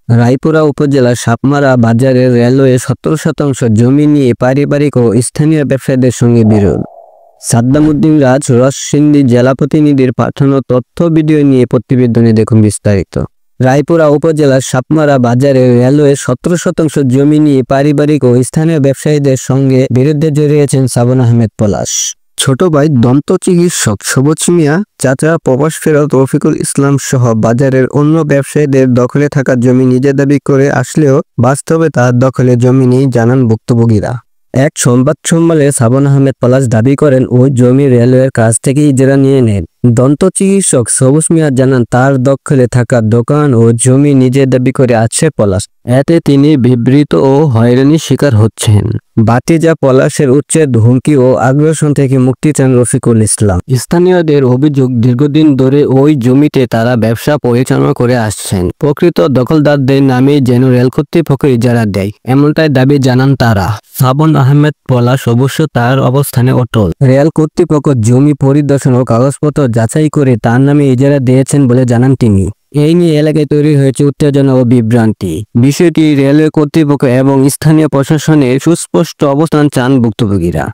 রায়পুরা উপজেলার সাপমারা বাজারে রেলওয়ে 17% জমি নিয়ে পারিবারিক ও স্থানীয় ব্যবসায়ীদের সঙ্গে বিরোধ। সাদ্দামউদ্দিন রাজ রসসিন্দি জেলা প্রতিনিধির পাঠানো তথ্য ভিডিও নিয়ে প্রতিবেদনে দেখুন বিস্তারিত। রায়পুরা উপজেলার সাপমারা বাজারে রেলওয়ে 17% জমি নিয়ে পারিবারিক ও স্থানীয় ব্যবসায়ীদের সঙ্গে বিরুদ্ধে জড়িয়েছেন সাবন আহমেদ পলাশ। ছোট ভাই দন্ত চিকিৎসক সবুজ মিয়া, চাচা প্রবাস ফেরত রফিকুল ইসলাম সহ বাজারের অন্য ব্যবসায়ীদের দখলে থাকা জমি নিজে দাবি করে আসলেও বাস্তবে তার দখলে জমি নেই জানান ভুক্তভোগীরা। এক সংবাদ সম্মেলনে সাবন আহমেদ পলাশ দাবি করেন ওই জমি রেলওয়ের কাছ থেকে ইজারা নিয়ে নেন। দন্ত চিকিৎসক সবুজ মিয়া জানান তার দখলে থাকা দোকান ও জমি নিজে দাবি করে আছে পলাশ। এতে তিনি বিবৃত ও হয়রানির শিকার হচ্ছেন। ভাতিজা পলাশের উচ্ছেদ হুমকি ও আগ্রাসন থেকে মুক্তি চান রফিকুল ইসলাম। স্থানীয়দের অভিযোগ, দীর্ঘদিন ধরে ওই জমিতে তারা ব্যবসা পরিচালনা করে আসছেন। প্রকৃত দখলদারদের নামে যেন রেল কর্তৃপক্ষ ইজারা দেয়, এমনটাই দাবি জানান তারা। সাবন আহমেদ পলাশ অবশ্য তার অবস্থানে অটল। রেল কর্তৃপক্ষ জমি পরিদর্শন ও কাগজপত্র যাচাই করে তার নামে ইজারা দিয়েছেন বলে জানান তিনি। এই নিয়ে এলাকায় তৈরি হয়েছে উত্তেজনা ও বিভ্রান্তি। বিষয়টি রেলওয়ে কর্তৃপক্ষ এবং স্থানীয় প্রশাসনের সুস্পষ্ট অবস্থান চান ভুক্তভোগীরা।